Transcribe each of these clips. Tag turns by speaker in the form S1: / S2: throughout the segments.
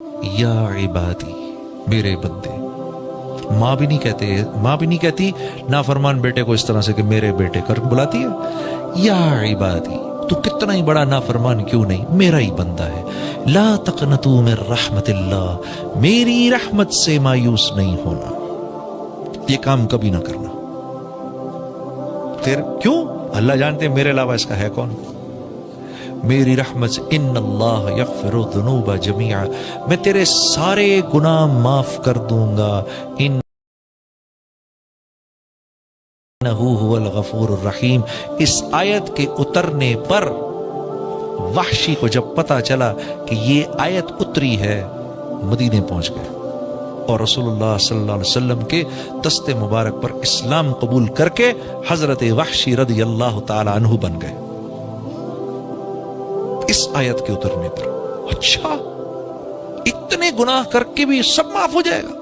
S1: या इबादी, मेरे बंदे। माँ भी नहीं कहते, माँ भी नहीं कहती नाफरमान बेटे को इस तरह से कि मेरे बेटे कर बुलाती है। या इबादी, तू कितना ही बड़ा नाफरमान क्यों नहीं, मेरा ही बंदा है। ला तक़नतू मिन रहमतिल्लाह, मेरी रहमत से मायूस नहीं होना, ये काम कभी ना करना। फिर क्यों? अल्लाह जानते हैं मेरे अलावा इसका है कौन। मेरी रहमत से इन्नल्लाह यग़फ़िरु ज़ुनूबा जमीआ, मैं तेरे सारे गुनाह माफ कर दूंगा। इन्नहु हुवल गफ़ूरुर रहीम। इस आयत के उतरने पर वहशी को जब पता चला कि ये आयत उतरी है, मदीने पहुंच गए और रसूलुल्लाह सल्लल्लाहु अलैहि वसल्लम के दस्ते मुबारक पर इस्लाम कबूल करके हजरत वहशी रदियल्लाहु ताला अन्हु बन गए इस आयत के उतरने पर। अच्छा, इतने गुनाह करके भी सब माफ हो जाएगा?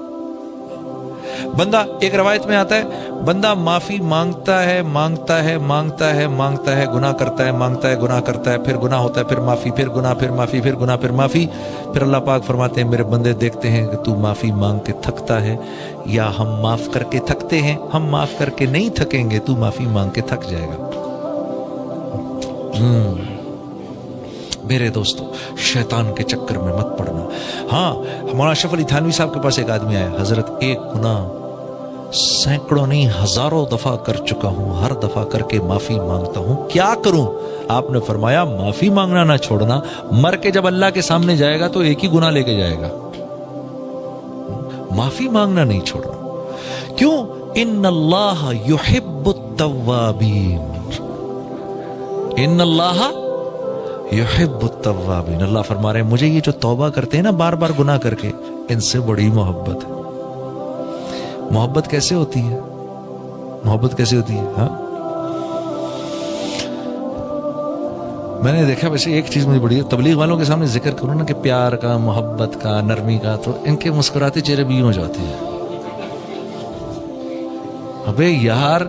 S1: बंदा, एक रवायत में आता है, बंदा माफी मांगता है मांगता है मांगता है मांगता है, गुनाह करता है मांगता है गुनाह करता है, फिर गुनाह होता है, फिर माफी, फिर गुनाह, फिर माफी, फिर गुनाह, फिर माफी। फिर अल्लाह पाक फरमाते हैं मेरे बंदे देखते हैं कि तू माफी मांग के थकता है या हम माफ करके थकते हैं। हम माफ करके नहीं थकेंगे, तू माफी मांग के थक जाएगा। मेरे दोस्तों, शैतान के चक्कर में मत पड़ना। हाँ, मौलाना अशरफ अली थानवी साहब के पास एक आदमी आया, हजरत एक गुनाह सैकड़ों नहीं हजारों दफा कर चुका हूं, हर दफा करके माफी मांगता हूं, क्या करूं? आपने फरमाया माफी मांगना ना छोड़ना, मर के जब अल्लाह के सामने जाएगा तो एक ही गुनाह लेके जाएगा। माफी मांगना नहीं छोड़ना। क्यों? इन्नल्लाह युहिब्बुत तव्वाबीन, इन्नल्लाह युहिब्बुत तव्वाबीन। अल्लाह फरमा रहे हैं मुझे ये जो तौबा करते हैं ना बार बार गुनाह करके, इनसे बड़ी मोहब्बत है। मोहब्बत कैसे होती है? मोहब्बत कैसे होती है? हाँ, मैंने देखा, वैसे एक चीज मुझे बड़ी, तबलीग वालों के सामने जिक्र करूं ना कि प्यार का, मोहब्बत का, नरमी का, तो इनके मुस्कुराते चेहरे भी हो जाते हैं। अबे यार,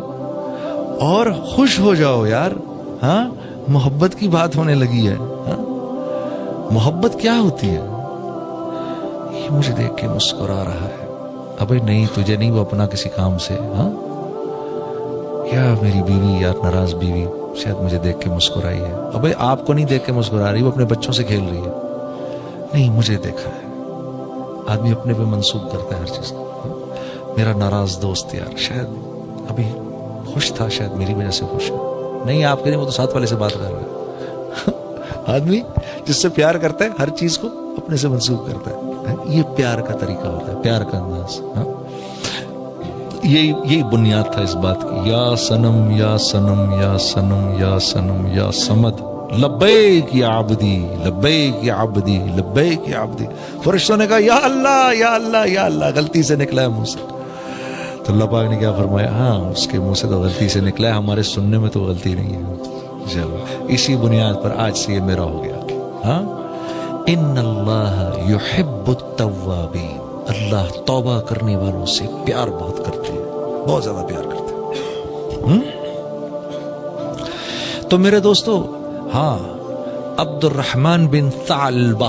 S1: और खुश हो जाओ यार। हाँ, मोहब्बत की बात होने लगी है। हाँ? मोहब्बत क्या होती है? ये मुझे देख के मुस्कुरा रहा है। अबे नहीं, तुझे नहीं, वो अपना किसी काम से। हाँ, या मेरी बीवी, यार नाराज बीवी शायद मुझे देख के मुस्कुराई है। अबे आपको नहीं देख के मुस्कुरा रही, वो अपने बच्चों से खेल रही है। नहीं, मुझे देखा है। आदमी अपने पे मंसूब करता है हर चीज को। मेरा नाराज दोस्त यार शायद अभी खुश था, शायद मेरी वजह से खुश है। नहीं, आपके नहीं, वो तो साथ वाले से बात कर रहा है। आदमी जिससे प्यार करता है हर चीज को अपने से मंसूब करता है। ये प्यार का तरीका होता है, प्यार का अंदाज। यही बुनियाद था इस बात की। या सनम या सनम या सनम या सनम या समद, लब्बैक या अब्दी, लब्बैक या अब्दी, लब्बैक या अब्दी। फरिश्तों ने कहा या अल्लाह या अल्लाह या अल्लाह, गलती से निकला है मुंह से। तो अल्लाह पाक ने क्या फरमाया? हाँ, उसके मुंह से तो गलती से निकला है, हमारे सुनने में तो गलती नहीं है। चलो, इसी बुनियाद पर आज से ये मेरा हो गया। हाँ, इन्नल्लाह युहिब्बुत तव्वाबीन, अल्लाह तौबा करने वालों से प्यार बहुत करते हैं, बहुत ज्यादा प्यार करते हैं। तो मेरे दोस्तों, हाँ, अब्दुर्रहमान बिन सालबा,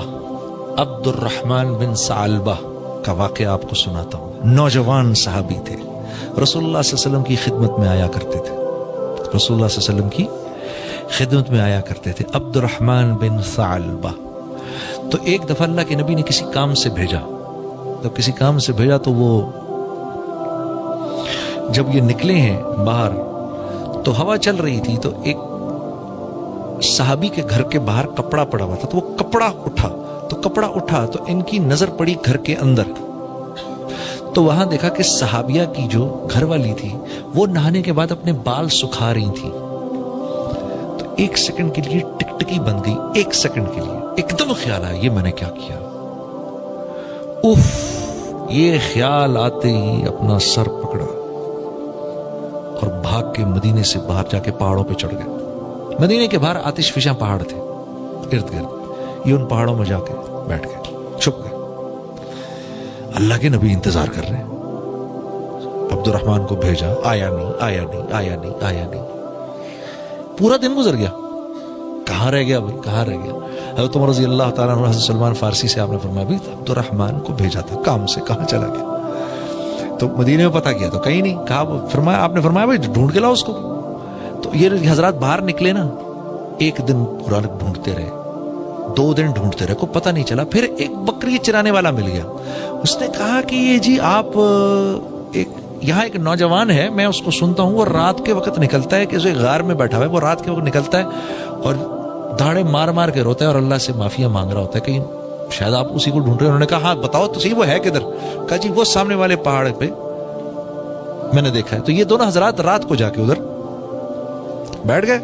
S1: अब्दुर्रहमान बिन सालबा का वाक़या आपको सुनाता हूँ। नौजवान सहाबी थे, रसूलुल्लाह सल्लल्लाहु अलैहि वसल्लम की खिदमत में आया करते थे, रसूलुल्लाह सल्लल्लाहु अलैहि वसल्लम की खिदमत में आया करते थे। अब्दुर्रहमान बिन सालबा, तो एक दफा अल्लाह के नबी ने किसी काम से भेजा, तो किसी काम से भेजा तो वो जब ये निकले हैं बाहर तो हवा चल रही थी, तो एक सहाबी के घर के बाहर कपड़ा पड़ा हुआ था, तो वो कपड़ा उठा तो इनकी नजर पड़ी घर के अंदर। तो वहां देखा कि सहाबिया की जो घर वाली थी वो नहाने के बाद अपने बाल सुखा रही थी। तो एक सेकंड के लिए टिकटिकी बन गई, एक सेकंड के लिए एकदम ख्याल आया ये मैंने क्या किया। उफ, ये ख्याल आते ही अपना सर पकड़ा और भाग के मदीने से बाहर जाके पहाड़ों पे चढ़ गए। मदीने के बाहर आतिशफिशा पहाड़ थे इर्द गिर्द, ये उन पहाड़ों में जाके बैठ गए, छुप गए। अल्लाह के नबी इंतजार कर रहे हैं, अब्दुर्रहमान को भेजा, आया नहीं आया नहीं आया नहीं आया नहीं। पूरा दिन गुजर गया, कहां रह गया भाई, कहां रह गया। حضرت عمر رضی اللہ تعالیٰ عنہ حضرت سلمان فارسی سے آپ نے فرمایا بھی عبد الرحمن کو بھیجا تھا کام سے، کہاں چلا گیا؟ تو مدینے میں پتہ کیا تو کہیں نہیں، کہا فرمایا آپ نے فرمایا بھائی ڈھونڈ کے لاؤ اس کو۔ تو یہ حضرات باہر نکلے نا، ایک دن پورا ڈھونڈتے رہے، 2 دن ڈھونڈتے رہے، کوئی پتہ نہیں چلا۔ پھر ایک بکری چرانے والا مل گیا، اس نے کہا کہ یہ جی آپ یہاں ایک نوجوان ہے، میں اس کو سنتا ہوں، وہ رات کے وقت نکلتا ہے، کہ اسے غار میں بیٹھا ہوا ہے، وہ رات کے وقت نکلتا ہے اور دھاڑے مار مار کے روتا ہے اور اللہ سے معافیاں مانگ رہا ہوتا ہے، کہ شاید آپ اسی کو ڈھونڈ رہے ہیں۔ انہوں نے کہا ہاں بتاؤ تو صحیح وہ ہے کدھر؟ کہا جی وہ سامنے والے پہاڑ پہ میں نے دیکھا ہے۔ تو یہ دونوں حضرات رات کو جا کے ادھر بیٹھ گئے۔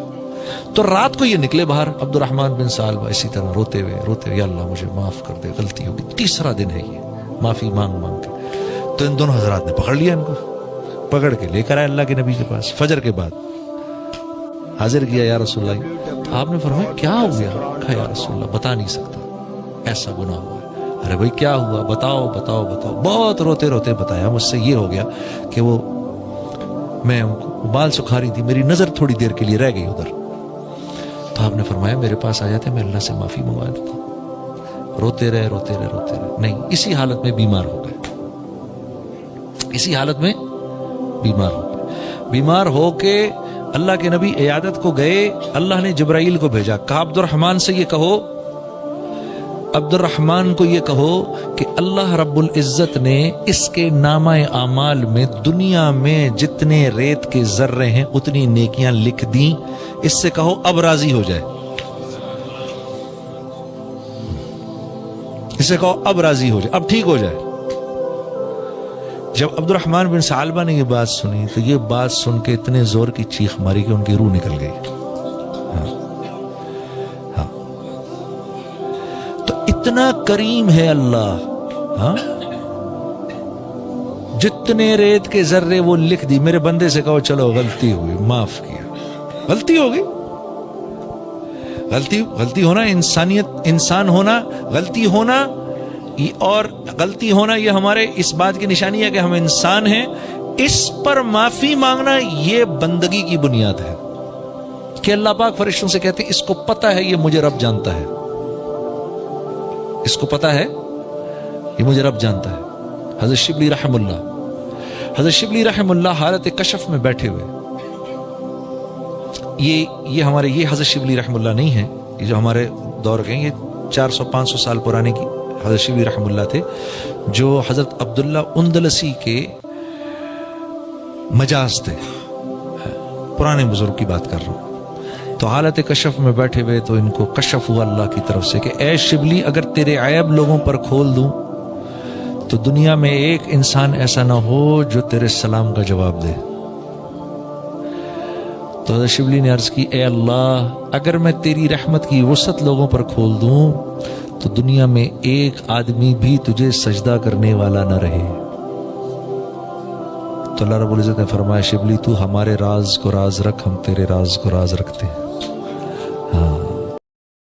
S1: تو رات کو یہ نکلے باہر، عبد الرحمن بن ثعلبہ اسی طرح روتے ہوئے، یا اللہ مجھے معاف کر دے، غلطی ہوگی۔ تیسرا دن ہے یہ، معافی مانگ مانگ کے۔ تو ان دونوں حضرات نے پکڑ لیا، ان کو پکڑ کے لے کر آئے اللہ کے نبی کے پاس۔ فجر کے بعد حاضر کیا، یا رسول اللہ۔ آپ نے فرمایا کیا ہو گیا؟ کہا یا رسول اللہ بتا نہیں سکتا، ایسا گناہ ہوا ہے۔ ارے بھائی کیا ہوا؟ بتاؤ بتاؤ بتاؤ۔ بہت روتے روتے بتایا، مجھ سے یہ ہو گیا کہ وہ میں بال سکھا رہی تھی، میری نظر تھوڑی دیر کے لیے رہ گئی ادھر۔ تو آپ نے فرمایا میرے پاس آ جاتے، میں اللہ سے معافی منگوا دیتا۔ روتے رہے روتے رہے روتے رہے، نہیں، اسی حالت میں بیمار ہو گئے، اسی حالت میں بیمار ہو گئے۔ بیمار ہو کے اللہ کے نبی عیادت کو گئے، اللہ نے جبرائیل کو بھیجا، کہا عبد الرحمن سے یہ کہو، عبد الرحمن کو یہ کہو کہ اللہ رب العزت نے اس کے نامہ اعمال میں دنیا میں جتنے ریت کے ذرے ہیں اتنی نیکیاں لکھ دیں، اس سے کہو اب راضی ہو جائے، اس سے کہو اب راضی ہو جائے، اب ٹھیک ہو جائے۔ جب عبد الرحمن بن ثعلبہ نے یہ بات سنی تو یہ بات سن کے اتنے زور کی چیخ ماری کہ ان کی روح نکل گئی۔ ہاں تو اتنا کریم ہے اللہ، ہاں جتنے ریت کے ذرے وہ لکھ دی۔ میرے بندے سے کہو چلو غلطی ہوئی، معاف کیا، غلطی ہو گئی، غلطی ہونا انسانیت، انسان ہونا، غلطی ہونا اور غلطی ہونا یہ ہمارے اس بات کی نشانی ہے کہ ہم انسان ہیں۔ اس پر معافی مانگنا یہ بندگی کی بنیاد ہے کہ اللہ پاک فرشتوں سے کہتے ہیں اس کو پتہ ہے یہ مجھے رب جانتا ہے، اس کو پتہ ہے یہ مجھے رب جانتا ہے۔ حضرت شبلی رحم اللہ حالت کشف میں بیٹھے ہوئے، یہ ہمارے یہ حضرت شبلی رحم اللہ نہیں ہے، یہ جو ہمارے دور کے یہ 400-500 سال پرانے کی حضرت شبلی رحم اللہ تھے، جو حضرت عبداللہ اندلسی کے مجاز تھے، پرانے بزرگ کی بات کر رہا ہوں۔ تو حالت کشف میں بیٹھے ہوئے تو ان کو کشف ہوا اللہ کی طرف سے کہ اے شبلی اگر تیرے عیب لوگوں پر کھول دوں تو دنیا میں ایک انسان ایسا نہ ہو جو تیرے سلام کا جواب دے۔ تو حضرت شبلی نے عرض کی اے اللہ اگر میں تیری رحمت کی وسعت لوگوں پر کھول دوں تو دنیا میں ایک آدمی بھی تجھے سجدہ کرنے والا نہ رہے۔ تو اللہ رب العزت نے فرمایا شبلی تو ہمارے راز کو راز رکھ، ہم تیرے راز کو راز رکھتے ہیں۔ ہاں